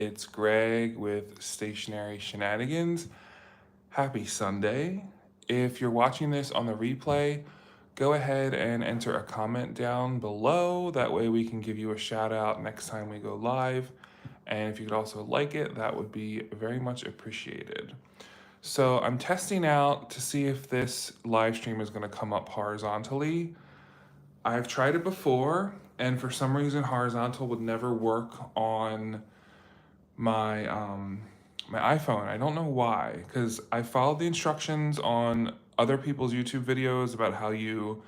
It's Greg with Stationery Shenanigans. Happy Sunday. If you're watching this on the replay, go ahead and enter a comment down below. That way we can give you a shout out next time we go live. And if you could also like it, that would be very much appreciated. So I'm testing out to see if this live stream is going to come up horizontally. I've tried it before, and for some reason, horizontal would never work on my iPhone. I don't know why, because I followed the instructions on other people's YouTube videos about how you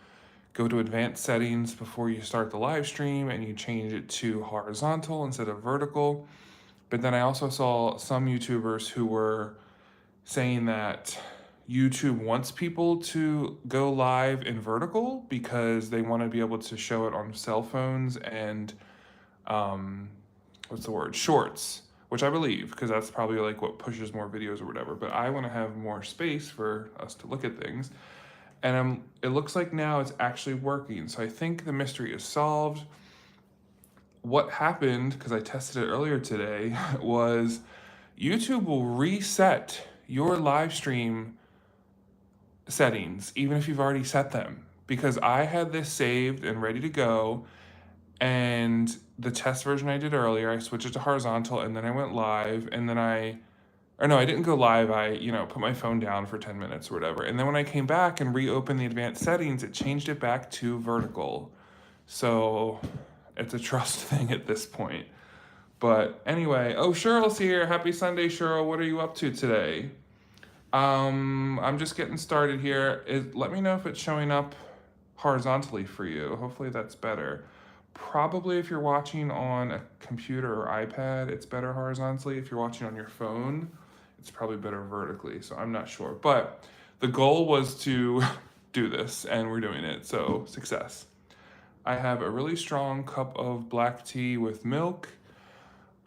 go to advanced settings before you start the live stream and you change it to horizontal instead of vertical. But then I also saw some YouTubers who were saying that YouTube wants people to go live in vertical because they want to be able to show it on cell phones and shorts, which I believe, because that's probably like what pushes more videos or whatever. But I want to have more space for us to look at things. And it looks like now it's actually working. So I think the mystery is solved. What happened, because I tested it earlier today, was YouTube will reset your live stream settings, even if you've already set them. Because I had this saved and ready to go, and the test version I did earlier, I switched it to horizontal, and then I went live, and then I didn't go live. I, put my phone down for 10 minutes or whatever. And then when I came back and reopened the advanced settings, it changed it back to vertical. So it's a trust thing at this point. But anyway, oh, Cheryl's here. Happy Sunday, Cheryl. What are you up to today? I'm just getting started here. Let me know if it's showing up horizontally for you. Hopefully that's better. Probably if you're watching on a computer or iPad, it's better horizontally. If you're watching on your phone, it's probably better vertically. So I'm not sure. But the goal was to do this, and we're doing it. So success. I have a really strong cup of black tea with milk.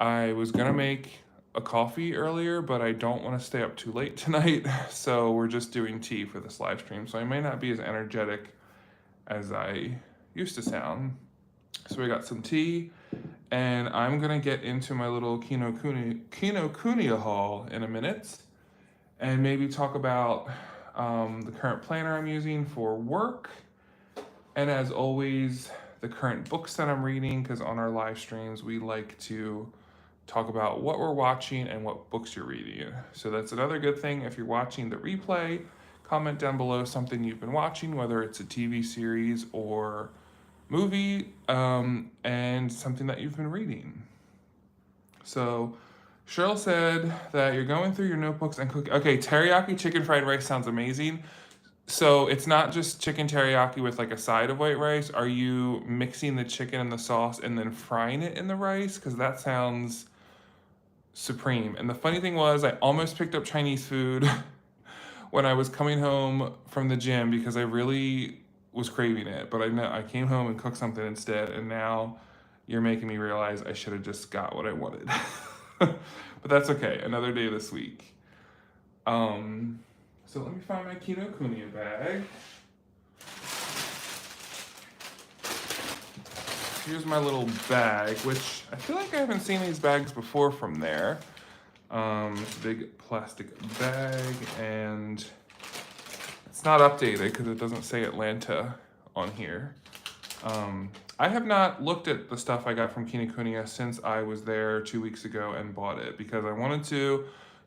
I was gonna make a coffee earlier, but I don't want to stay up too late tonight. So we're just doing tea for this live stream. So I may not be as energetic as I used to sound. So we got some tea, and I'm gonna get into my little Kinokuniya haul in a minute, and maybe talk about the current planner I'm using for work, and as always, the current books that I'm reading, because on our live streams, we like to talk about what we're watching and what books you're reading. So that's another good thing. If you're watching the replay, comment down below something you've been watching, whether it's a TV series or movie, and something that you've been reading. So Cheryl said that you're going through your notebooks and cooking. Okay, teriyaki chicken fried rice sounds amazing. So it's not just chicken teriyaki with like a side of white rice. Are you mixing the chicken and the sauce and then frying it in the rice? Because that sounds supreme. And the funny thing was, I almost picked up Chinese food when I was coming home from the gym because I really was craving it. But I came home and cooked something instead, and now you're making me realize I should have just got what I wanted. But that's okay. Another day this week. So let me find my Kinokuniya bag. Here's my little bag, which I feel like I haven't seen these bags before from there. It's a big plastic bag, and it's not updated because it doesn't say Atlanta on here. I have not looked at the stuff I got from Kinokuniya since I was there 2 weeks ago and bought it, because I wanted to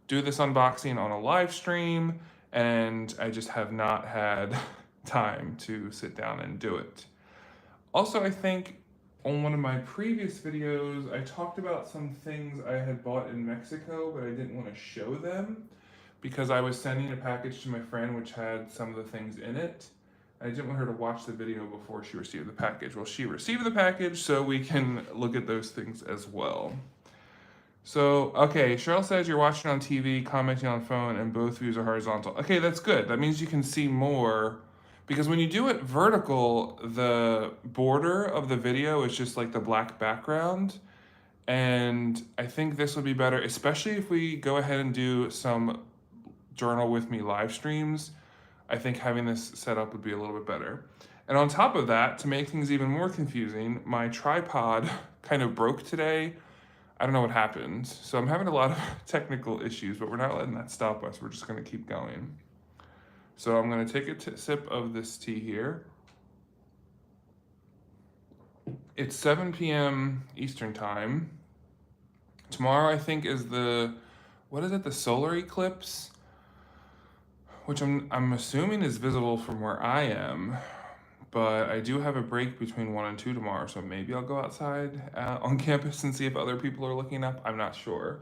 do this unboxing on a live stream, and I just have not had time to sit down and do it. Also, I think on one of my previous videos, I talked about some things I had bought in Mexico, but I didn't want to show them because I was sending a package to my friend which had some of the things in it. I didn't want her to watch the video before she received the package. Well, she received the package, so we can look at those things as well. So, okay, Cheryl says you're watching on TV, commenting on phone, and both views are horizontal. Okay, that's good. That means you can see more, because when you do it vertical, the border of the video is just like the black background. And I think this would be better, especially if we go ahead and do some journal with me live streams. I think having this set up would be a little bit better. And on top of that, to make things even more confusing, my tripod kind of broke today. I don't know what happened. So I'm having a lot of technical issues, but we're not letting that stop us. We're just gonna keep going. So I'm gonna take a sip of this tea here. It's 7 p.m. Eastern time. Tomorrow I think is what is it, the solar eclipse? Which I'm assuming is visible from where I am. But I do have a break between 1 and 2 tomorrow, so maybe I'll go outside on campus and see if other people are looking up. I'm not sure.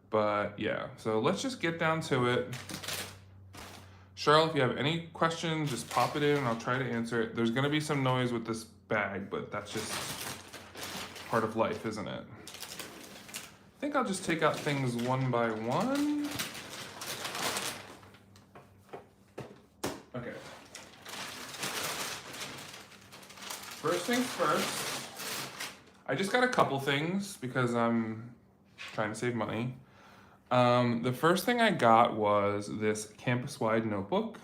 But yeah, so let's just get down to it. Cheryl, if you have any questions, just pop it in and I'll try to answer it. There's gonna be some noise with this bag, but that's just part of life, isn't it? I think I'll just take out things one by one. Okay. First things first, I just got a couple things because I'm trying to save money. The first thing I got was this campus-wide notebook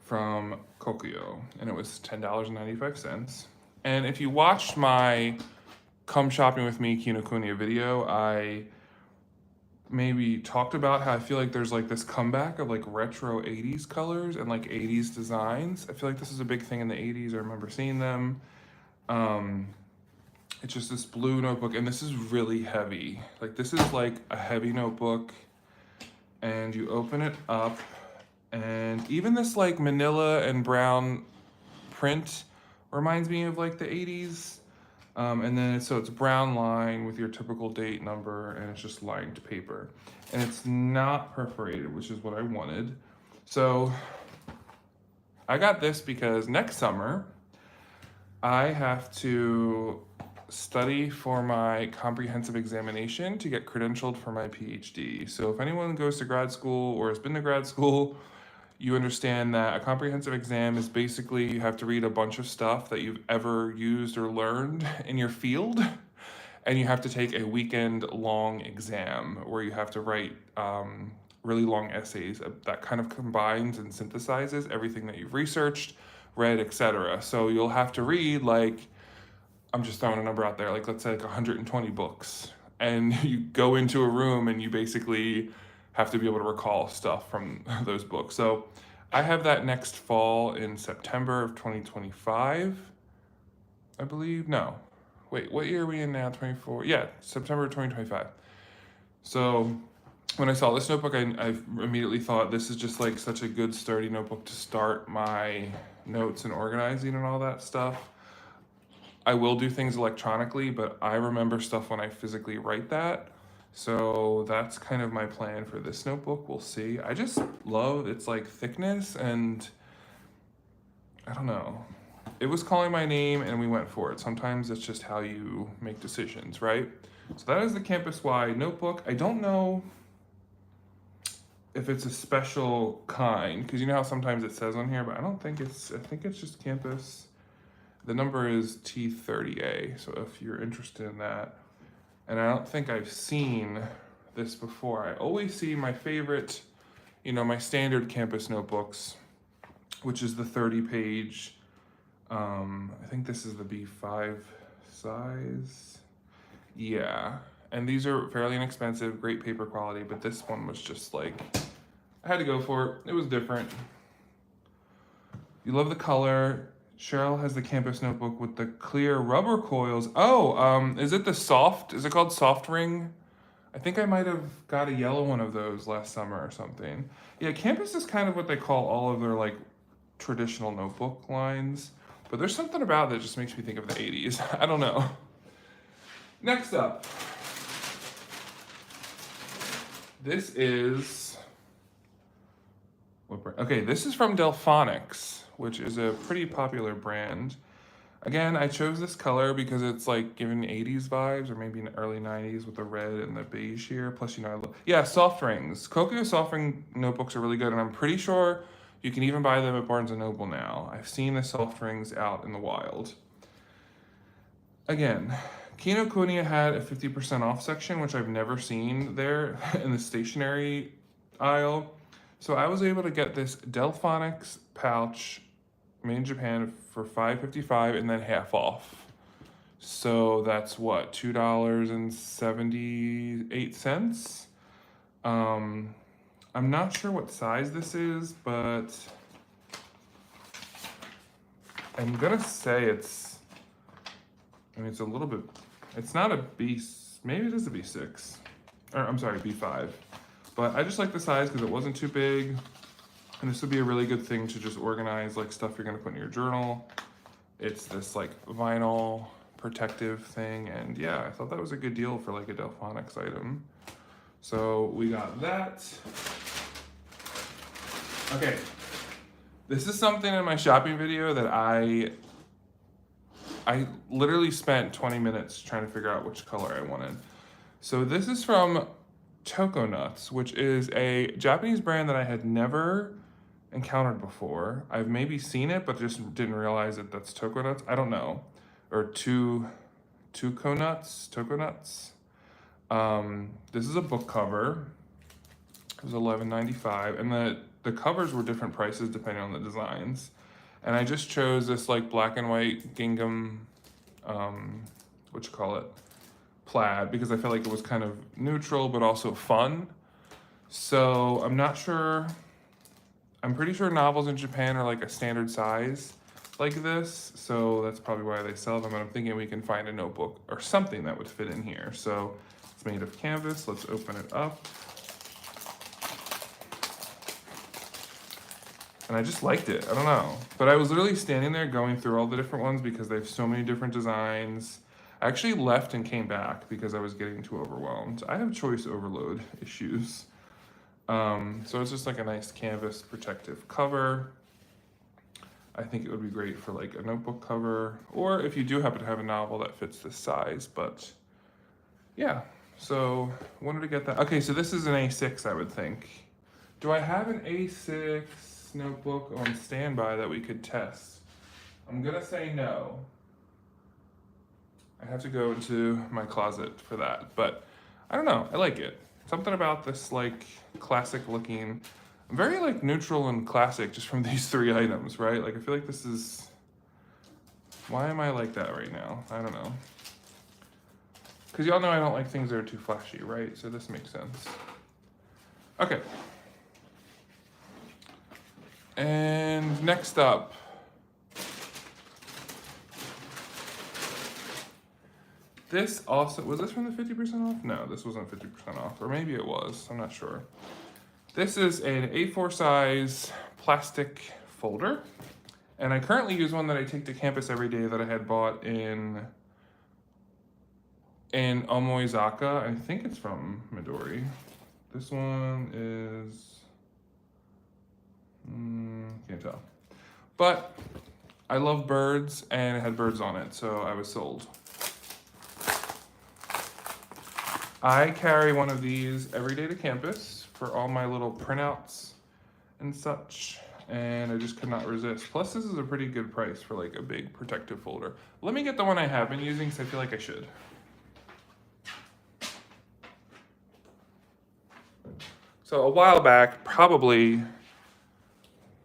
from Kokuyo, and it was $10.95. And if you watched my Come Shopping With Me Kinokuniya video, I maybe talked about how I feel like there's like this comeback of like retro 80s colors and like 80s designs. I feel like this is a big thing in the 80s. I remember seeing them. It's just this blue notebook, and this is really heavy. Like this is like a heavy notebook, and you open it up, and even this like manila and brown print reminds me of like the 80s. And then it's brown line with your typical date number, and it's just lined paper. And it's not perforated, which is what I wanted. So I got this because next summer I have to study for my comprehensive examination to get credentialed for my PhD. So if anyone goes to grad school or has been to grad school, you understand that a comprehensive exam is basically you have to read a bunch of stuff that you've ever used or learned in your field, and you have to take a weekend-long exam where you have to write really long essays that kind of combines and synthesizes everything that you've researched, read, etc. So you'll have to read, like, I'm just throwing a number out there, like let's say like 120 books, and you go into a room and you basically have to be able to recall stuff from those books. So I have that next fall in September of 2025, I believe. No, wait, what year are we in now? 24? Yeah, September 2025. So when I saw this notebook, I immediately thought this is just like such a good sturdy notebook to start my notes and organizing and all that stuff. I will do things electronically, but I remember stuff when I physically write that. So that's kind of my plan for this notebook. We'll see. I just love its like thickness, and I don't know. It was calling my name and we went for it. Sometimes it's just how you make decisions, right? So that is the campus-wide notebook. I don't know if it's a special kind, because you know how sometimes it says on here, but I think it's just campus. The number is T30A, so if you're interested in that. And I don't think I've seen this before. I always see my favorite, my standard campus notebooks, which is the 30-page. I think this is the B5 size. Yeah, and these are fairly inexpensive, great paper quality, but this one was just like, I had to go for it. It was different. You love the color. Cheryl has the campus notebook with the clear rubber coils. Oh, is it called Soft Ring? I think I might have got a yellow one of those last summer or something. Yeah, campus is kind of what they call all of their like traditional notebook lines, but there's something about that just makes me think of the 80s. I don't know. Next up, this is, this is from Delphonics, which is a pretty popular brand. Again, I chose this color because it's like giving 80s vibes, or maybe in the early 90s with the red and the beige here. Plus, soft rings. Kokuyo soft ring notebooks are really good, and I'm pretty sure you can even buy them at Barnes & Noble now. I've seen the soft rings out in the wild. Again, Kinokuniya had a 50% off section, which I've never seen there in the stationery aisle. So I was able to get this Delphonics pouch made in Japan for $5.55 and then half off. So that's what, $2.78. Um, I'm not sure what size this is, but I'm gonna say it's a little bit, it's not a B, maybe it is a B6, or I'm sorry, B5. But I just like the size because it wasn't too big. And this would be a really good thing to just organize like stuff you're gonna put in your journal. It's this like vinyl protective thing, and yeah, I thought that was a good deal for like a Delphonics item. So we got that. Okay, this is something in my shopping video that I literally spent 20 minutes trying to figure out which color I wanted. So this is from Nuts, which is a Japanese brand that I had never encountered before. I've maybe seen it, but just didn't realize that that's Nuts. I don't know. Or Tokonuts. This is a book cover. It was $11.95, and the covers were different prices depending on the designs. And I just chose this like black and white gingham, what you call it, plaid, because I felt like it was kind of neutral but also fun. So I'm not sure. I'm pretty sure novels in Japan are like a standard size like this, so that's probably why they sell them. And I'm thinking we can find a notebook or something that would fit in here. So it's made of canvas. Let's open it up. And I just liked it. I don't know. But I was literally standing there going through all the different ones because they have so many different designs. I actually left and came back because I was getting too overwhelmed. I have choice overload issues. So it's just like a nice canvas protective cover. I think it would be great for like a notebook cover, or if you do happen to have a novel that fits this size. But yeah, so wanted to get that. Okay, so this is an A6, I would think. Do I have an A6 notebook on standby that we could test? I'm gonna say no. I have to go into my closet for that, but I don't know, I like it. Something about this like classic looking, very like neutral and classic just from these three items, right? Like I feel like this is, why am I like that right now? I don't know. Because y'all know I don't like things that are too flashy, right? So this makes sense. Okay. And next up, this also, was this from the 50% off? No, this wasn't 50% off, or maybe it was, I'm not sure. This is an A4 size plastic folder, and I currently use one that I take to campus every day that I had bought in Omoizaka. I think it's from Midori. This one is, can't tell. But I love birds, and it had birds on it, so I was sold. I carry one of these every day to campus for all my little printouts and such, and I just could not resist. Plus, this is a pretty good price for like a big protective folder. Let me get the one I have been using because I feel like I should. So a while back, probably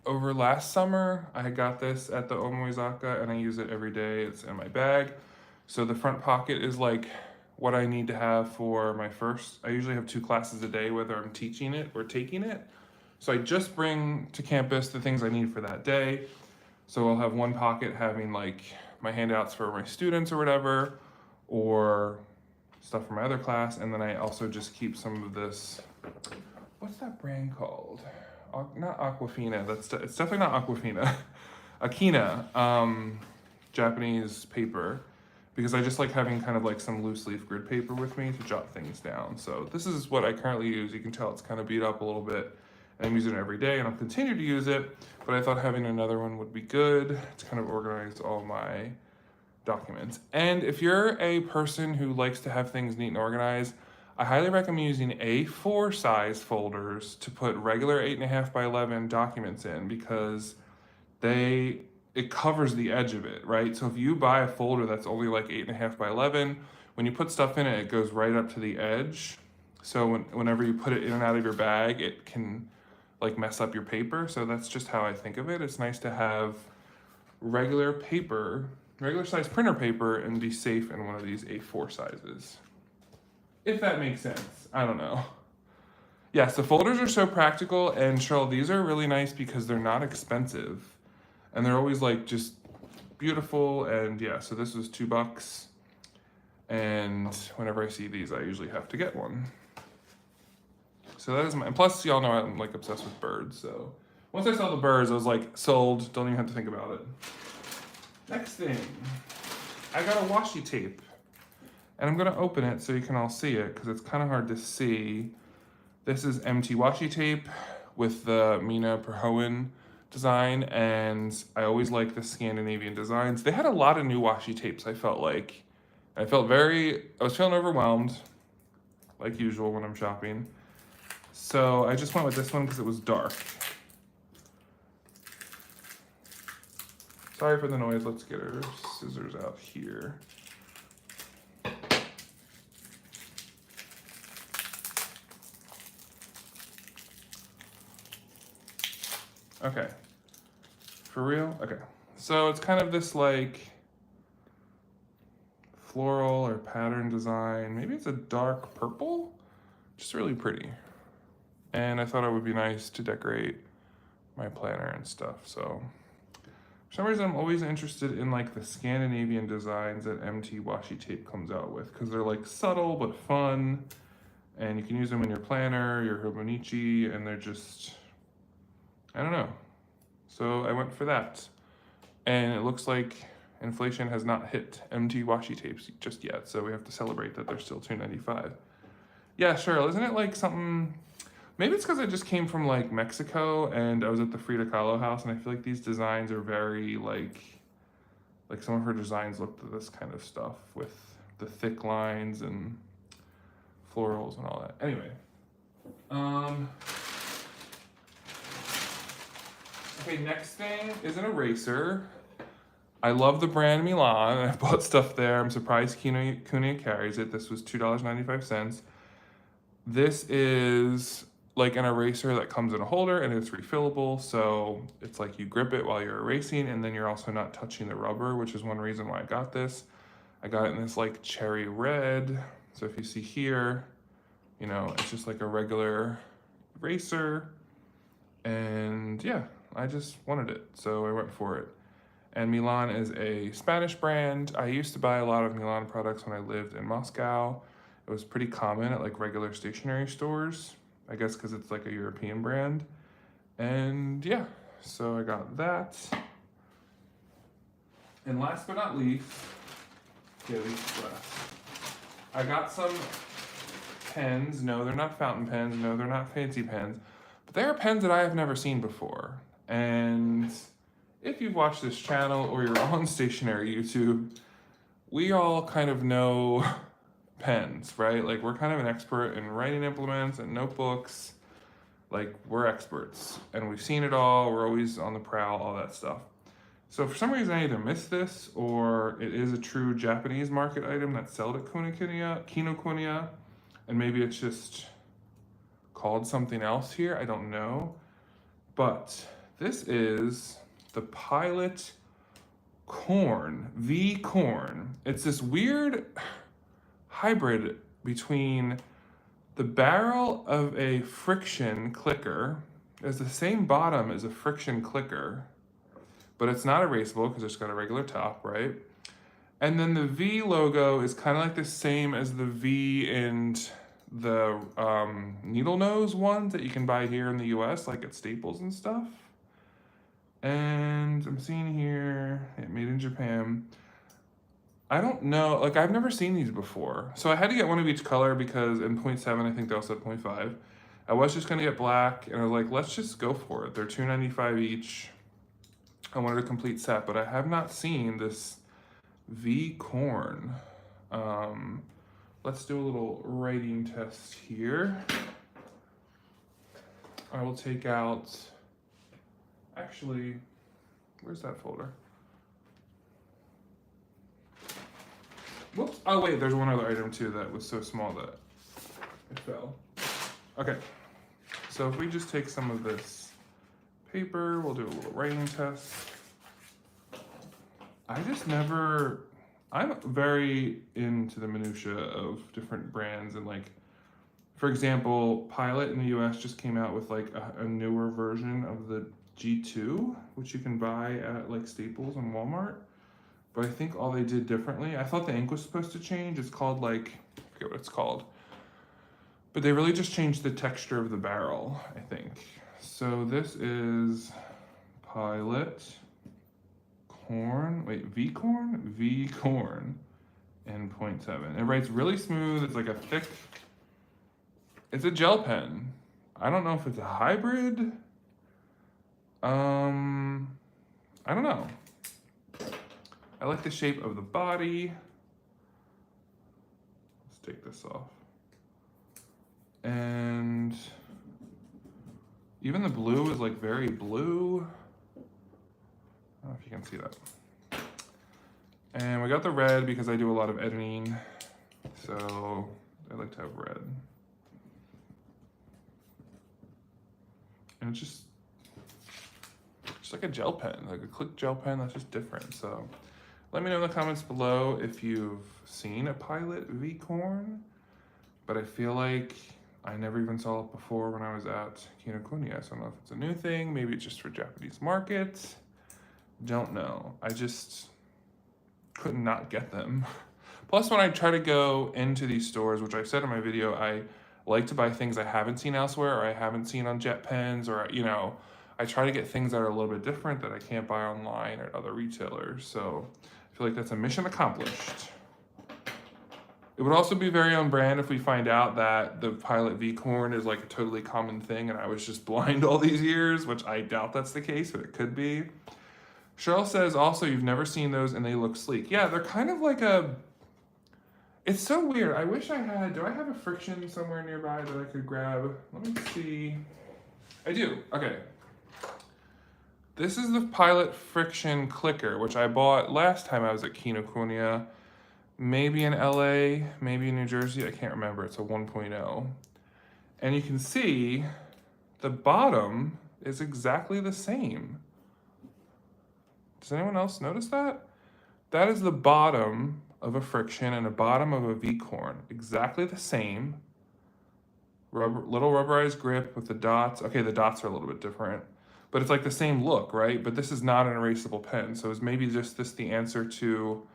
over last summer, I got this at the Omoizaka, and I use it every day. It's in my bag. So the front pocket is like what I need to have for my first, I usually have 2 classes a day, whether I'm teaching it or taking it. So I just bring to campus the things I need for that day. So I'll have one pocket having like my handouts for my students or whatever, or stuff for my other class. And then I also just keep some of this, what's that brand called? Not Aquafina, it's definitely not Aquafina. Akina, Japanese paper. Because I just like having kind of like some loose leaf grid paper with me to jot things down. So this is what I currently use. You can tell it's kind of beat up a little bit. And I'm using it every day, and I'll continue to use it. But I thought having another one would be good to kind of organize all my documents. And if you're a person who likes to have things neat and organized, I highly recommend using A4 size folders to put regular 8.5 by 11 documents in, because it covers the edge of it, right? So if you buy a folder that's only like 8.5 by 11, when you put stuff in it, it goes right up to the edge. So whenever you put it in and out of your bag, it can like mess up your paper. So that's just how I think of it. It's nice to have regular paper regular size printer paper and be safe in one of these A4 sizes. If that makes sense. I don't know. Yes, the folders are so practical, and Cheryl, these are really nice because they're not expensive. And they're always like just beautiful, and yeah, so this was $2. And whenever I see these, I usually have to get one. So that is my, and plus y'all know I'm like obsessed with birds, so once I saw the birds, I was like, sold, don't even have to think about it. Next thing, I got a washi tape. And I'm gonna open it so you can all see it, because it's kind of hard to see. This is MT washi tape with the Mina Perhoen design, and I always like the Scandinavian designs. They had a lot of new washi tapes, I felt like. I was feeling overwhelmed, like usual when I'm shopping. So I just went with this one because it was dark. Sorry for the noise, let's get our scissors out here. Okay, for real? Okay, so it's kind of this like floral or pattern design. Maybe it's a dark purple, just really pretty. And I thought it would be nice to decorate my planner and stuff. So for some reason, I'm always interested in like the Scandinavian designs that MT washi tape comes out with, because they're like subtle but fun, and you can use them in your planner, your Hobonichi, and they're just, I don't know. So I went for that. And it looks like inflation has not hit MT washi tapes just yet, so we have to celebrate that they're still $2.95. Yeah, Cheryl, isn't it like something, maybe it's because I just came from like Mexico and I was at the Frida Kahlo house, and I feel like these designs are very like some of her designs looked at this kind of stuff with the thick lines and florals and all that. Anyway, okay, next thing is an eraser. I love the brand Milan. I bought stuff there. I'm surprised Cunha carries it. This was $2.95. This is like an eraser that comes in a holder and it's refillable. So it's like you grip it while you're erasing, and then you're also not touching the rubber, which is one reason why I got this. I got it in this like cherry red. So if you see here, you know, it's just like a regular eraser. And yeah, I just wanted it, so I went for it. And Milan is a Spanish brand. I used to buy a lot of Milan products when I lived in Moscow. It was pretty common at like regular stationery stores, I guess because it's like a European brand. And yeah, so I got that. And last but not least, yeah, these last. I got some pens. No, they're not fountain pens. No, they're not fancy pens. But they are pens that I have never seen before. And if you've watched this channel or you're on Stationery YouTube, we all kind of know pens, right? Like we're kind of an expert in writing implements and notebooks. Like we're experts and we've seen it all. We're always on the prowl, all that stuff. So for some reason I either missed this or it is a true Japanese market item that's sold at Kinokuniya, and maybe it's just called something else here. I don't know. But this is the Pilot Corn, V Corn. It's this weird hybrid between the barrel of a friction clicker. It has the same bottom as a friction clicker, but it's not erasable because it's got a regular top, right? And then the V logo is kind of like the same as the V and the needle nose ones that you can buy here in the US, like at Staples and stuff. And I'm seeing here, made in Japan. I don't know, like I've never seen these before. So I had to get one of each color because in 0.7, I think they also had 0.5. I was just gonna get black and I was like, let's just go for it. They're $2.95 each. I wanted a complete set, but I have not seen this V Corn. Let's do a little writing test here. I will take out, actually, where's that folder? Whoops, oh wait, there's one other item too that was so small that it fell. Okay, so if we just take some of this paper, we'll do a little writing test. I just never, I'm very into the minutia of different brands and like, for example, Pilot in the US just came out with like a newer version of the G2, which you can buy at like Staples and Walmart. But I think all they did differently, I thought the ink was supposed to change. It's called like, I forget what it's called. But they really just changed the texture of the barrel, I think. So this is Pilot Corn, wait, V Corn? V Corn in 0.7. It writes really smooth. It's like a thick, it's a gel pen. I don't know if it's a hybrid. I don't know. I like the shape of the body. Let's take this off. And even the blue is like very blue. I don't know if you can see that. And we got the red because I do a lot of editing. So I like to have red. And it's just like a gel pen, like a click gel pen that's just different. So let me know in the comments below if you've seen a Pilot V Corn, but I feel like I never even saw it before when I was at Kinokuniya. So I don't know if it's a new thing, maybe it's just for Japanese markets. Don't know. I just could not get them. Plus, when I try to go into these stores, which I said in my video, I like to buy things I haven't seen elsewhere or I haven't seen on jet pens, or, you know, I try to get things that are a little bit different that I can't buy online or at other retailers. So I feel like that's a mission accomplished. It would also be very on brand if we find out that the Pilot V Corn is like a totally common thing and I was just blind all these years, which I doubt that's the case, but it could be. Cheryl says also you've never seen those and they look sleek. Yeah, they're kind of like a, it's so weird. I wish I had, do I have a Friction somewhere nearby that I could grab? Let me see. I do, okay. This is the Pilot Friction Clicker, which I bought last time I was at Kinokuniya. Maybe in LA, maybe in New Jersey, I can't remember. It's a 1.0. And you can see the bottom is exactly the same. Does anyone else notice that? That is the bottom of a Friction and the bottom of a V-Corn. Exactly the same. Little rubberized grip with the dots. Okay, the dots are a little bit different. But it's like the same look, right? But this is not an erasable pen. So is maybe just this the answer to,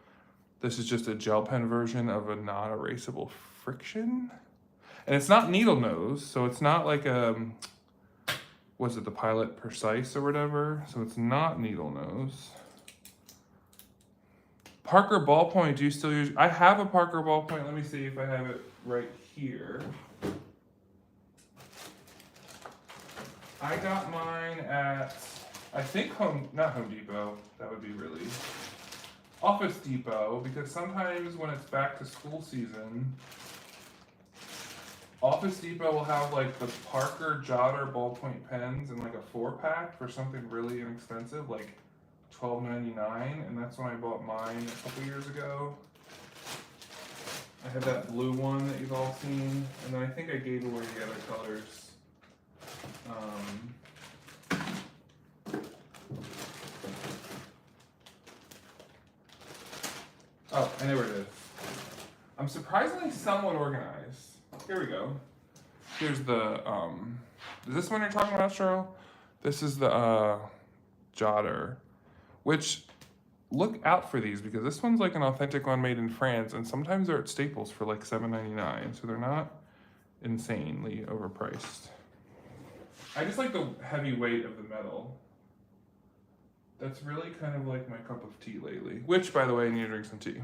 this is just a gel pen version of a non-erasable Friction? And it's not needle nose, so it's not like a, was it the Pilot Precise or whatever? So it's not needle nose. Parker ballpoint, do you still use? I have a Parker ballpoint. Let me see if I have it right here. I got mine at, I think not Home Depot. That would be really, Office Depot, because sometimes when it's back to school season, Office Depot will have like the Parker Jotter ballpoint pens in like a 4-pack for something really inexpensive, like $12.99, and that's when I bought mine a couple years ago. I had that blue one that you've all seen, and then I think I gave away the other colors. Oh, I know where it is. I'm surprisingly somewhat organized. Here we go. Here's the, is this one you're talking about, Cheryl? This is the Jotter, which, look out for these because this one's like an authentic one made in France, and sometimes they're at Staples for like $7.99, so they're not insanely overpriced. I just like the heavy weight of the metal. That's really kind of like my cup of tea lately, which, by the way, I need to drink some tea.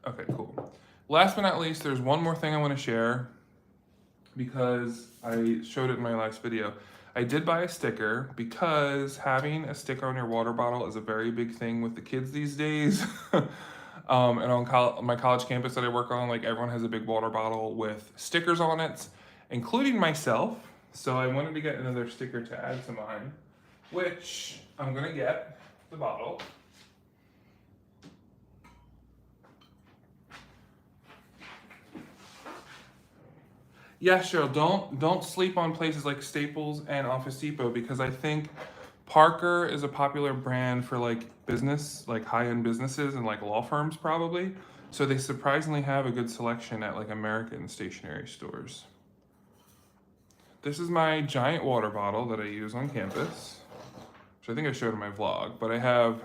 Okay, cool. Last but not least, there's one more thing I want to share because I showed it in my last video. I did buy a sticker because having a sticker on your water bottle is a very big thing with the kids these days. And on my college campus that I work on, like everyone has a big water bottle with stickers on it, including myself. So I wanted to get another sticker to add to mine, which I'm gonna get the bottle. Yeah, Cheryl, don't sleep on places like Staples and Office Depot because I think Parker is a popular brand for like business, like high-end businesses and like law firms probably. So they surprisingly have a good selection at like American stationery stores. This is my giant water bottle that I use on campus, which I think I showed in my vlog, but I'm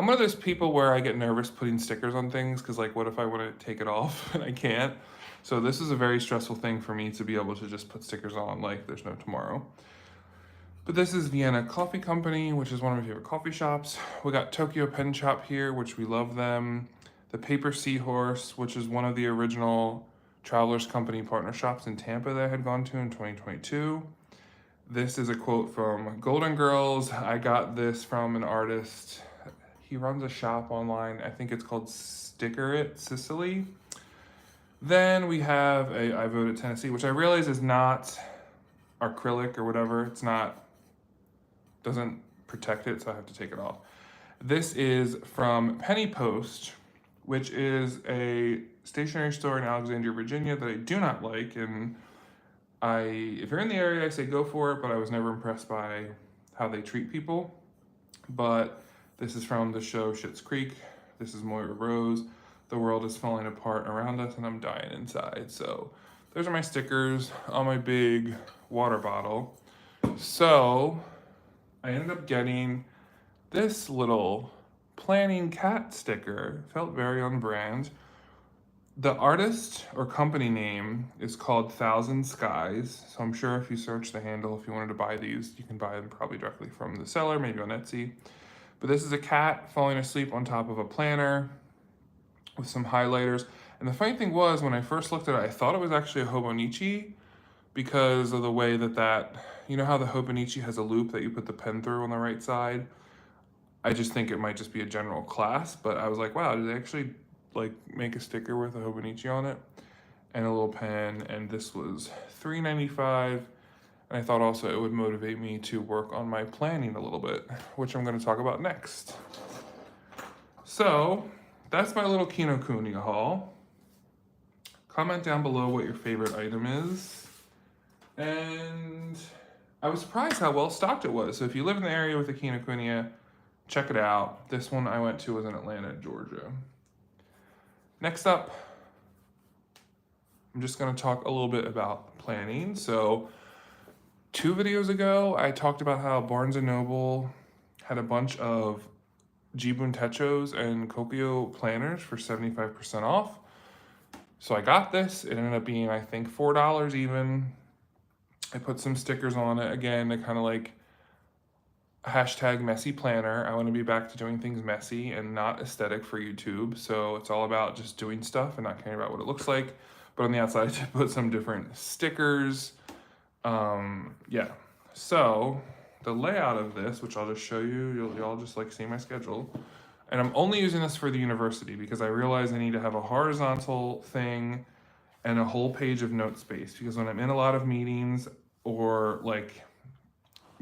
one of those people where I get nervous putting stickers on things because like what if I want to take it off and I can't? So this is a very stressful thing for me to be able to just put stickers on like there's no tomorrow. But this is Vienna Coffee Company, which is one of my favorite coffee shops. We got Tokyo Pen Shop here, which we love them. The Paper Seahorse, which is one of the original Travelers Company partner shops in Tampa that I had gone to in 2022. This is a quote from Golden Girls. I got this from an artist. He runs a shop online. I think it's called Sticker It Sicily. Then we have I Voted Tennessee, which I realize is not acrylic or whatever. It's not, doesn't protect it, so I have to take it off. This is from Penny Post, which is a stationery store in Alexandria, Virginia that I do not like. And if you're in the area, I say go for it, but I was never impressed by how they treat people. But this is from the show Schitt's Creek. This is Moira Rose. The world is falling apart around us and I'm dying inside. So those are my stickers on my big water bottle. So I ended up getting this little planning cat sticker. Felt very on brand. The artist or company name is called Thousand Skies. So I'm sure if you search the handle, if you wanted to buy these, you can buy them probably directly from the seller, maybe on Etsy. But this is a cat falling asleep on top of a planner with some highlighters. And the funny thing was, when I first looked at it, I thought it was actually a Hobonichi because of the way that, you know how the Hobonichi has a loop that you put the pen through on the right side? I just think it might just be a general clasp, but I was like, wow, did they actually like make a sticker with a Hobonichi on it? And a little pen, and this was $3.95. And I thought also it would motivate me to work on my planning a little bit, which I'm gonna talk about next. So that's my little Kinokuniya haul. Comment down below what your favorite item is. And I was surprised how well stocked it was. So if you live in the area with a Kinokuniya, check it out. This one I went to was in Atlanta, Georgia. Next up, I'm just gonna talk a little bit about planning. So 2 videos ago, I talked about how Barnes & Noble had a bunch of Jibun Techos and Kokyo planners for 75% off. So I got this. It ended up being, I think, $4 even. I put some stickers on it. Again, to kind of like hashtag messy planner. I want to be back to doing things messy and not aesthetic for YouTube. So it's all about just doing stuff and not caring about what it looks like. But on the outside, I did put some different stickers. Yeah, so the layout of this, which I'll just show you, you'll just like see my schedule. And I'm only using this for the university because I realize I need to have a horizontal thing and a whole page of note space, because when I'm in a lot of meetings or like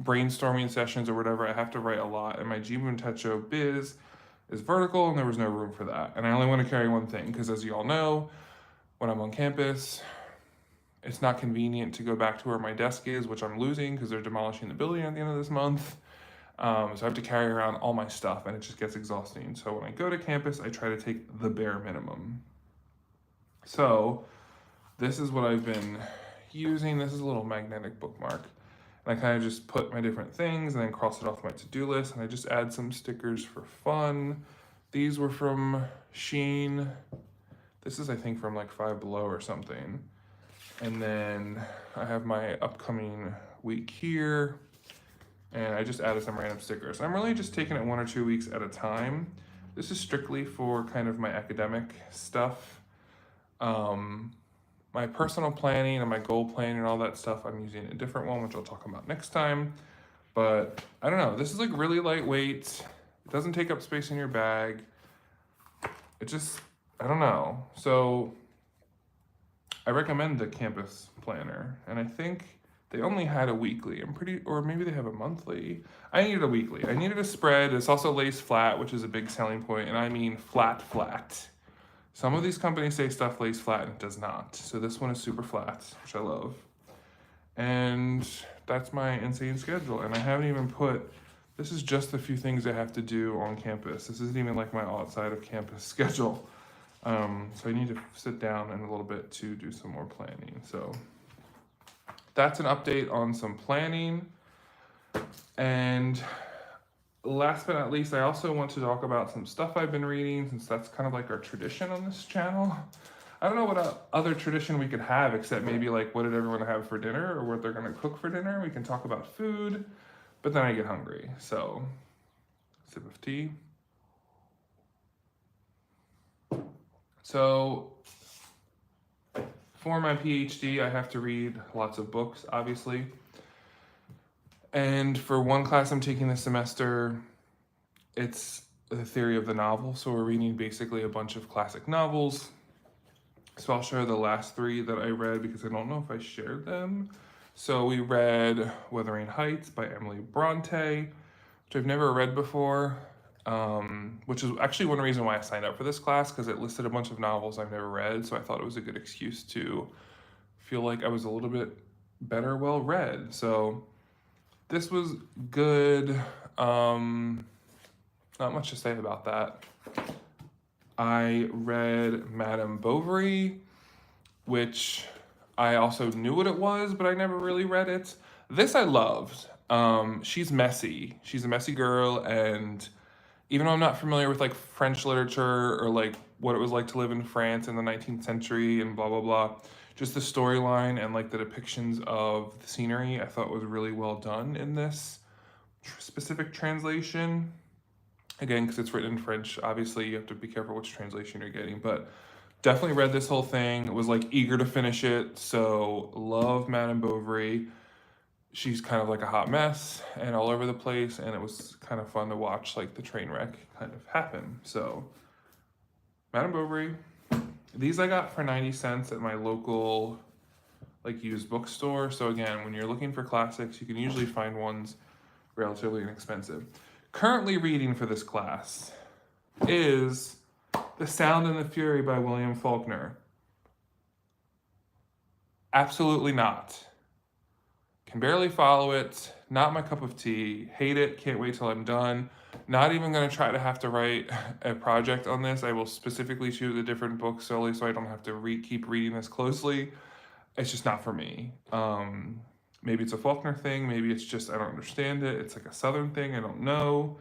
brainstorming sessions or whatever, I have to write a lot, and my Jibun Techo Biz is vertical and there was no room for that. And I only want to carry one thing because, as you all know, when I'm on campus, it's not convenient to go back to where my desk is, which I'm losing because they're demolishing the building at the end of this month. So I have to carry around all my stuff and it just gets exhausting. So when I go to campus, I try to take the bare minimum. So this is what I've been using. This is a little magnetic bookmark. And I kind of just put my different things and then cross it off my to-do list. And I just add some stickers for fun. These were from Shein. This is, I think, from like Five Below or something. And then I have my upcoming week here, and I just added some random stickers. I'm really just taking it 1 or 2 weeks at a time. This is strictly for kind of my academic stuff. My personal planning and my goal planning and all that stuff, I'm using a different one, which I'll talk about next time. But I don't know, this is like really lightweight. It doesn't take up space in your bag. It just, I don't know. So I recommend the campus planner, and I think they only had a weekly. Or maybe they have a monthly. I needed a weekly. I needed a spread. It's also lace flat, which is a big selling point, and I mean flat, flat. Some of these companies say stuff lays flat and it does not. So this one is super flat, which I love. And that's my insane schedule. And I haven't even put, this is just a few things I have to do on campus. This isn't even like my outside of campus schedule. So I need to sit down in a little bit to do some more planning. So that's an update on some planning. And last but not least, I also want to talk about some stuff I've been reading, since that's kind of like our tradition on this channel. I don't know what other tradition we could have, except maybe like what did everyone have for dinner or what they're gonna cook for dinner. We can talk about food, but then I get hungry. So, sip of tea. So, for my PhD, I have to read lots of books, obviously. And for one class I'm taking this semester, it's the theory of the novel. So we're reading basically a bunch of classic novels. So I'll share the last three that I read because I don't know if I shared them. So we read Wuthering Heights by Emily Bronte, which I've never read before, which is actually one reason why I signed up for this class, because it listed a bunch of novels I've never read. So I thought it was a good excuse to feel like I was a little bit better well read. So this was good. Not much to say about that. I read Madame Bovary, which I also knew what it was, but I never really read it. This I loved. She's messy. She's a messy girl, and even though I'm not familiar with like French literature or like what it was like to live in France in the 19th century and blah blah blah, just the storyline and like the depictions of the scenery I thought was really well done in this specific translation. Again, because it's written in French, obviously you have to be careful which translation you're getting, but definitely read this whole thing. Was like eager to finish it. So love Madame Bovary. She's kind of like a hot mess and all over the place, and it was kind of fun to watch like the train wreck kind of happen. So Madame Bovary. These I got for 90 cents at my local like used bookstore. So again, when you're looking for classics, you can usually find ones relatively inexpensive. Currently reading for this class is The Sound and the Fury by William Faulkner. Absolutely not. Can barely follow it. Not my cup of tea. Hate it. Can't wait till I'm done. Not even going to try to have to write a project on this. I will specifically choose a different book solely so I don't have to keep reading this closely. It's just not for me. Maybe it's a Faulkner thing. Maybe it's just I don't understand it. It's like a Southern thing. I don't know.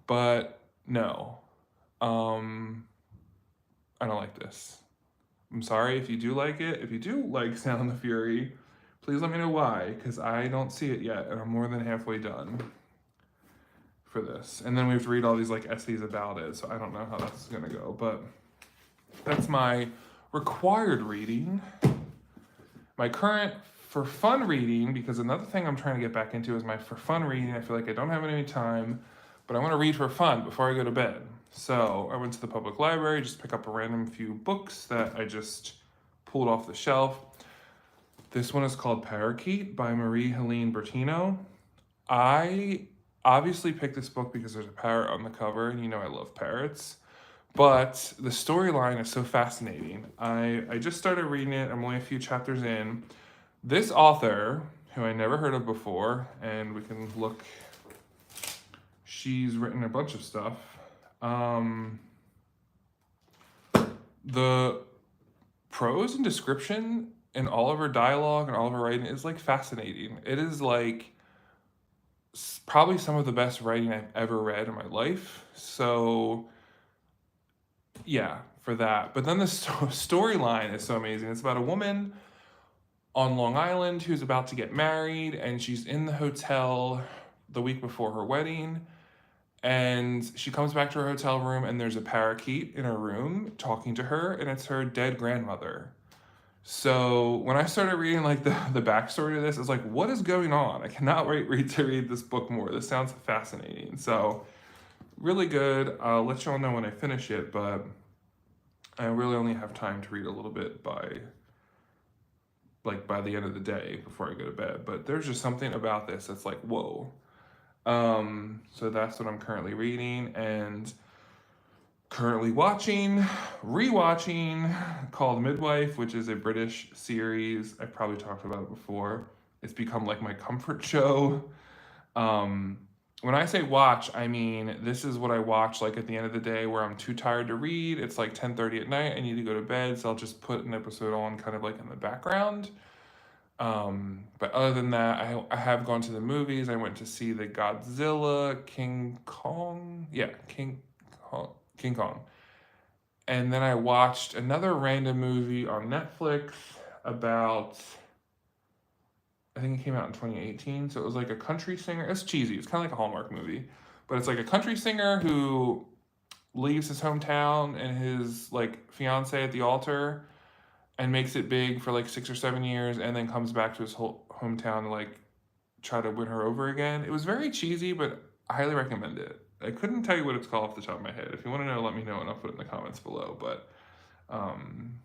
But no. I don't like this. I'm sorry if you do like it. If you do like Sound the Fury, please let me know why, because I don't see it yet, and I'm more than halfway done for this. And then we have to read all these like essays about it, so I don't know how that's gonna go. But that's my required reading. My current for fun reading, because another thing I'm trying to get back into is my for fun reading. I feel like I don't have any time, but I want to read for fun before I go to bed. So I went to the public library, just pick up a random few books that I just pulled off the shelf. This one is called Parakeet by Marie-Helene Bertino. I obviously picked this book because there's a parrot on the cover, and you know I love parrots. But the storyline is so fascinating. I just started reading it. I'm only a few chapters in. This author, who I never heard of before, and we can look, she's written a bunch of stuff. The prose and description in all of her dialogue and all of her writing is like fascinating. It is like probably some of the best writing I've ever read in my life. So yeah, for that. But then the storyline is so amazing. It's about a woman on Long Island who's about to get married, and she's in the hotel the week before her wedding, and she comes back to her hotel room, and there's a parakeet in her room talking to her, and it's her dead grandmother. So when I started reading like the backstory to this, it's like, what is going on? I cannot wait to read this book more. This sounds fascinating. So really good. I'll let y'all know when I finish it, but I really only have time to read a little bit by the end of the day before I go to bed. But there's just something about this that's like, whoa. So that's what I'm currently reading, and currently rewatching called Midwife, which is a British series. I've probably talked about it before. it's become like my comfort show. Um, when I say watch, I mean this is what I watch like at the end of the day where I'm too tired to read. It's like 10:30 at night. I need to go to bed, so I'll just put an episode on kind of like in the background. But other than that, I have gone to the movies. I went to see the Godzilla, King Kong. Yeah, Kong, King Kong. And then I watched another random movie on Netflix about, I think it came out in 2018. So it was like a country singer. It's cheesy. It's kind of like a Hallmark movie. But it's like a country singer who leaves his hometown and his like fiance at the altar and makes it big for like 6 or 7 years and then comes back to his whole hometown to like try to win her over again. It was very cheesy, but I highly recommend it. I couldn't tell you what it's called off the top of my head. If you want to know, let me know and I'll put it in the comments below. But um,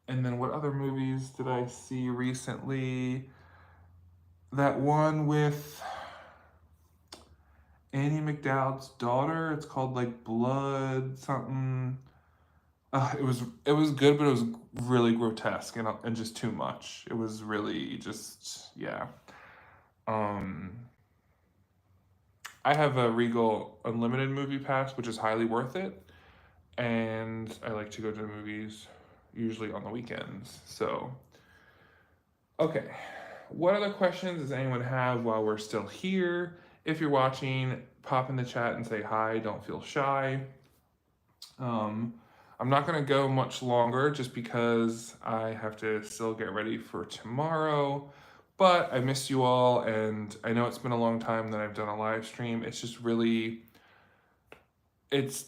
and then what other movies did I see recently? That one with Annie McDowell's daughter. It's called like Blood something. It was good, but it was really grotesque and just too much. It was really just yeah. Um, I have a Regal Unlimited movie pass, which is highly worth it, and I like to go to the movies usually on the weekends. So okay, what other questions does anyone have while we're still here? If you're watching, pop in the chat and say hi. Don't feel shy. Um, I'm not going to go much longer just because I have to still get ready for tomorrow. But I missed you all, and I know it's been a long time that I've done a live stream. It's just really, it's,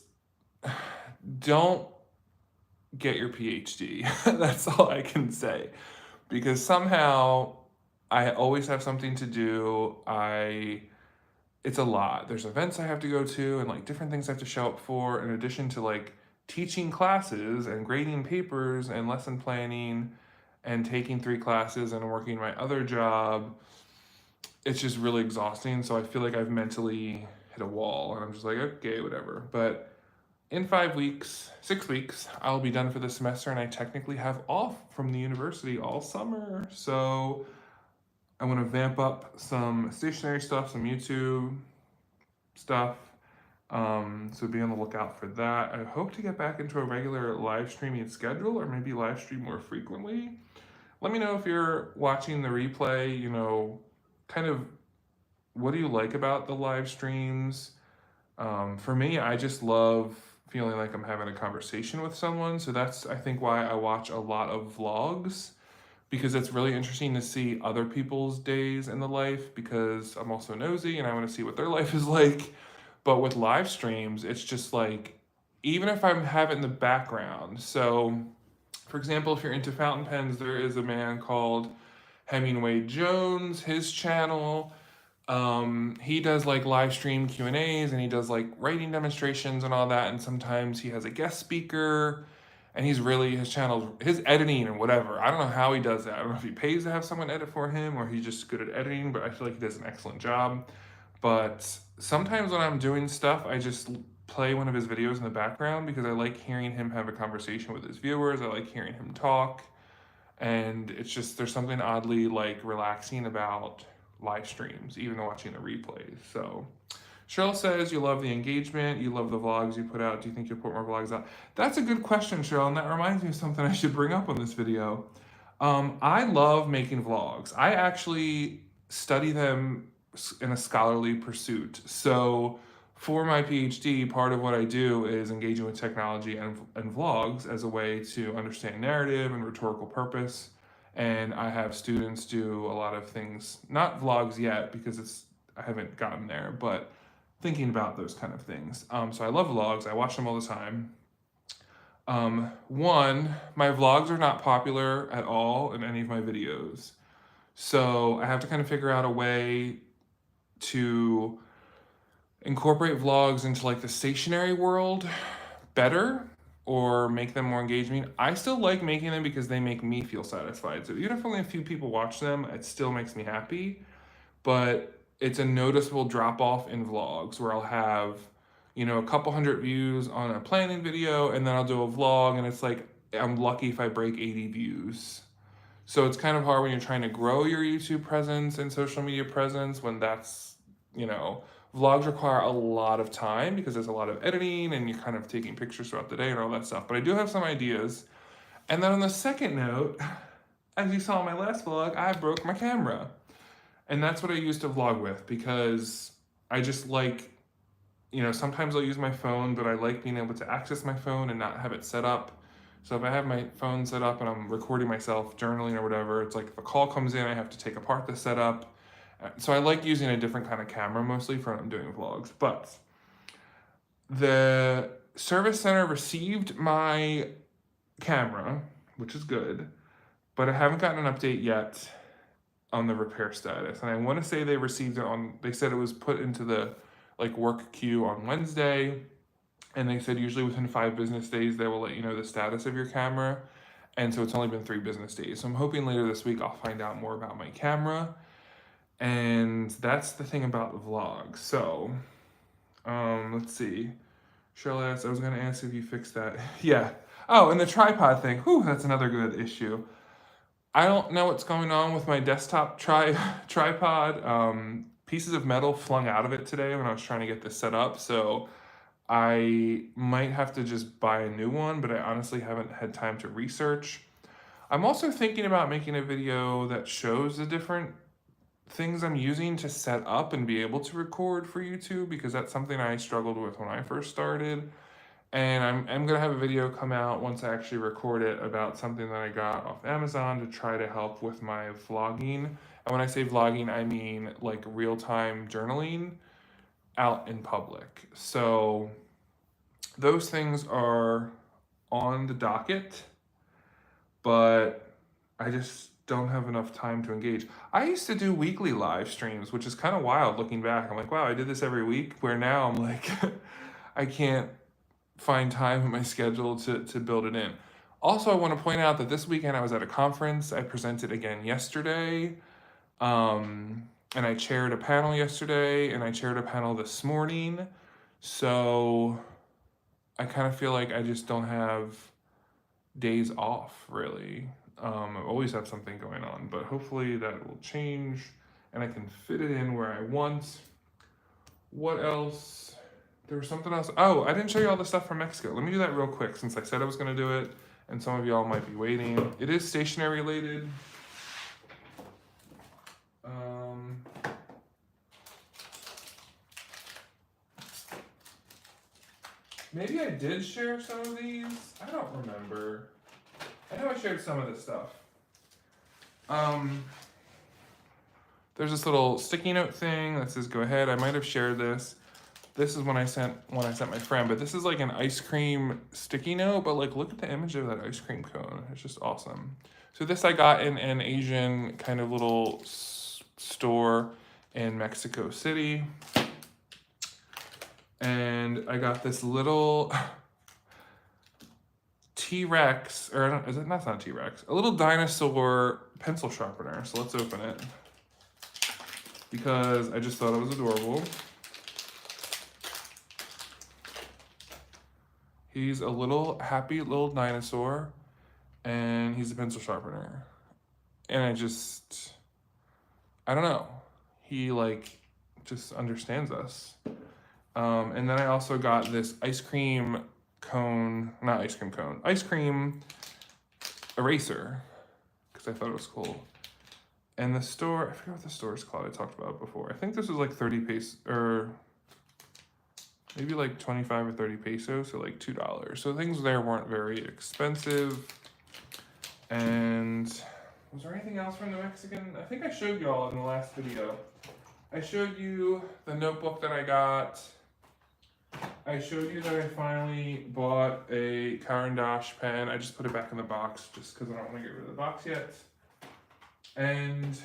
don't get your PhD. That's all I can say. Because somehow I always have something to do. It's a lot. There's events I have to go to and like different things I have to show up for, in addition to like teaching classes and grading papers and lesson planning and taking 3 classes and working my other job. It's just really exhausting. So I feel like I've mentally hit a wall and I'm just like, okay, whatever. But in 5 weeks, 6 weeks, I'll be done for the semester and I technically have off from the university all summer. So I want to vamp up some stationery stuff, some YouTube stuff. So be on the lookout for that. I hope to get back into a regular live streaming schedule or maybe live stream more frequently. Let me know if you're watching the replay, kind of what do you like about the live streams? For me, I just love feeling like I'm having a conversation with someone. So that's, I think, why I watch a lot of vlogs, because it's really interesting to see other people's days in the life, because I'm also nosy and I want to see what their life is like. But with live streams, it's just like, even if I have it in the background. So, for example, if you're into fountain pens, there is a man called Hemingway Jones, his channel. He does like live stream Q&As and he does like writing demonstrations and all that. And sometimes he has a guest speaker and his channel, his editing and whatever. I don't know how he does that. I don't know if he pays to have someone edit for him or he's just good at editing, but I feel like he does an excellent job. But sometimes when I'm doing stuff, I just play one of his videos in the background because I like hearing him have a conversation with his viewers. I like hearing him talk. And it's just, there's something oddly like relaxing about live streams, even watching the replays. So Cheryl says you love the engagement, you love the vlogs you put out. Do you think you'll put more vlogs out? That's a good question, Cheryl, and that reminds me of something I should bring up on this video. I love making vlogs. I actually study them in a scholarly pursuit. So for my PhD, part of what I do is engaging with technology and vlogs as a way to understand narrative and rhetorical purpose. And I have students do a lot of things, not vlogs yet because I haven't gotten there, but thinking about those kind of things. So I love vlogs. I watch them all the time. One, my vlogs are not popular at all in any of my videos. So I have to kind of figure out a way to incorporate vlogs into like the stationery world better or make them more engaging. I still like making them because they make me feel satisfied. So even if only a few people watch them, it still makes me happy. But it's a noticeable drop off in vlogs where I'll have, a couple hundred views on a planning video and then I'll do a vlog and it's like I'm lucky if I break 80 views. So it's kind of hard when you're trying to grow your YouTube presence and social media presence when that's, you know, vlogs require a lot of time because there's a lot of editing and you're kind of taking pictures throughout the day and all that stuff. But I do have some ideas. And then on the second note, as you saw in my last vlog, I broke my camera. And that's what I used to vlog with because I just like, you know, sometimes I'll use my phone, but I like being able to access my phone and not have it set up. So if I have my phone set up and I'm recording myself journaling or whatever, it's like if a call comes in, I have to take apart the setup. So I like using a different kind of camera mostly for when I'm doing vlogs. But the service center received my camera, which is good, but I haven't gotten an update yet on the repair status. And I want to say they received it on, they said it was put into the like work queue on Wednesday. And they said usually within 5 business days, they will let you know the status of your camera. And so it's only been 3 business days. So I'm hoping later this week I'll find out more about my camera. And that's the thing about the vlog. So, let's see. Shirley asked, I was gonna ask if you fixed that. Yeah. Oh, and the tripod thing. Whew, that's another good issue. I don't know what's going on with my desktop tripod. Pieces of metal flung out of it today when I was trying to get this set up. So I might have to just buy a new one, but I honestly haven't had time to research. I'm also thinking about making a video that shows the different things I'm using to set up and be able to record for YouTube because that's something I struggled with when I first started. And I'm gonna have a video come out once I actually record it about something that I got off Amazon to try to help with my vlogging. And when I say vlogging, I mean like real-time journaling out in public. So those things are on the docket, but I just don't have enough time to engage. I used to do weekly live streams, which is kind of wild looking back. I'm like, wow, I did this every week, where now I'm like, I can't find time in my schedule to build it in. Also, I want to point out that this weekend I was at a conference. I presented again yesterday. And I chaired a panel yesterday, and I chaired a panel this morning. So I kind of feel like I just don't have days off, really. I always have something going on, but hopefully that will change, and I can fit it in where I want. What else? There was something else. Oh, I didn't show you all the stuff from Mexico. Let me do that real quick, since I said I was going to do it, and some of y'all might be waiting. It is stationery related. Maybe I did share some of these. I don't remember. I know I shared some of this stuff. There's this little sticky note thing that says "Go ahead." I might have shared this. This is when I sent my friend, but this is like an ice cream sticky note. But like, look at the image of that ice cream cone. It's just awesome. So this I got in an Asian kind of little store in Mexico City. And I got this little T-Rex, or is it? That's not T-Rex. A little dinosaur pencil sharpener. So let's open it because I just thought it was adorable. He's a little happy little dinosaur, and he's a pencil sharpener. And I don't know. He like just understands us. And then I also got this ice cream eraser, because I thought it was cool. And the store, I forget what the store is called, I talked about it before. I think this was like 30 pesos, or maybe like 25 or 30 pesos, so like $2. So things there weren't very expensive. And was there anything else from the Mexican? I think I showed you all in the last video. I showed you the notebook that I got. I showed you that I finally bought a Caran d'Ache pen. I just put it back in the box just because I don't want to get rid of the box yet. And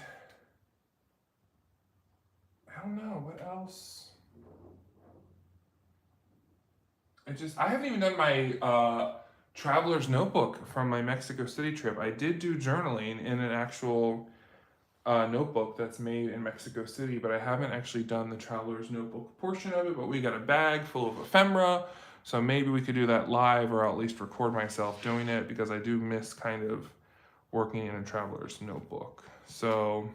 I don't know, what else? I haven't even done my traveler's notebook from my Mexico City trip. I did do journaling in an actual notebook that's made in Mexico City, but I haven't actually done the traveler's notebook portion of it. But we got a bag full of ephemera, so maybe we could do that live, or I'll at least record myself doing it, because I do miss kind of working in a traveler's notebook. So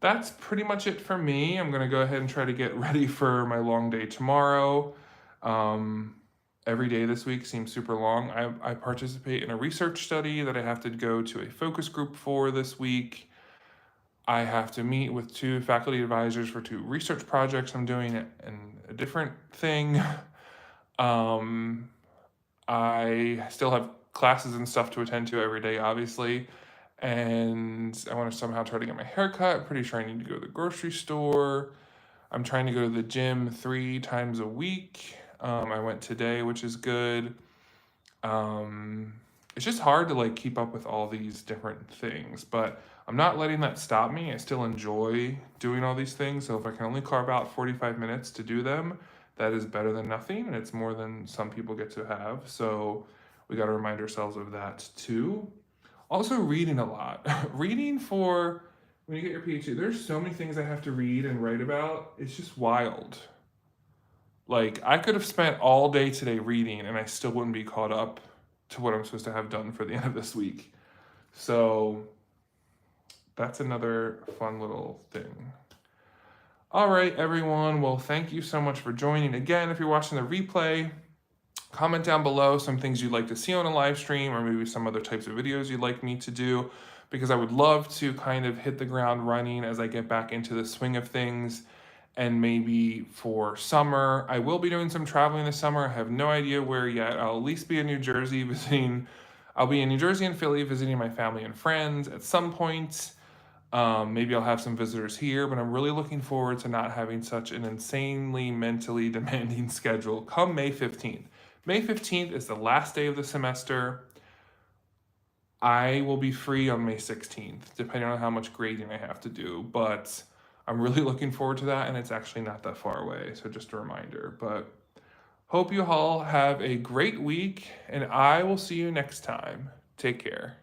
that's pretty much it for me. I'm gonna go ahead and try to get ready for my long day tomorrow. Um, every day this week seems super long. I participate in a research study that I have to go to a focus group for this week. I have to meet with 2 faculty advisors for 2 research projects I'm doing in a different thing. Um, I still have classes and stuff to attend to every day, obviously. And I want to somehow try to get my hair cut. I'm pretty sure I need to go to the grocery store. I'm trying to go to the gym 3 times a week. I went today, which is good. Um, it's just hard to like keep up with all these different things, but I'm not letting that stop me. I still enjoy doing all these things. So if I can only carve out 45 minutes to do them, that is better than nothing, and it's more than some people get to have. So we got to remind ourselves of that too. Also, reading a lot. Reading for when you get your PhD, there's so many things I have to read and write about. It's just wild. Like, I could have spent all day today reading and I still wouldn't be caught up to what I'm supposed to have done for the end of this week. So, that's another fun little thing. All right, everyone. Well, thank you so much for joining. Again, if you're watching the replay, comment down below some things you'd like to see on a live stream, or maybe some other types of videos you'd like me to do, because I would love to kind of hit the ground running as I get back into the swing of things. And maybe for summer, I will be doing some traveling this summer. I have no idea where yet. I'll at least be in New Jersey visiting. I'll be in New Jersey and Philly visiting my family and friends at some point. Maybe I'll have some visitors here, but I'm really looking forward to not having such an insanely mentally demanding schedule come May 15th. May 15th is the last day of the semester. I will be free on May 16th, depending on how much grading I have to do, but I'm really looking forward to that, and it's actually not that far away, so just a reminder. But hope you all have a great week, and I will see you next time. Take care.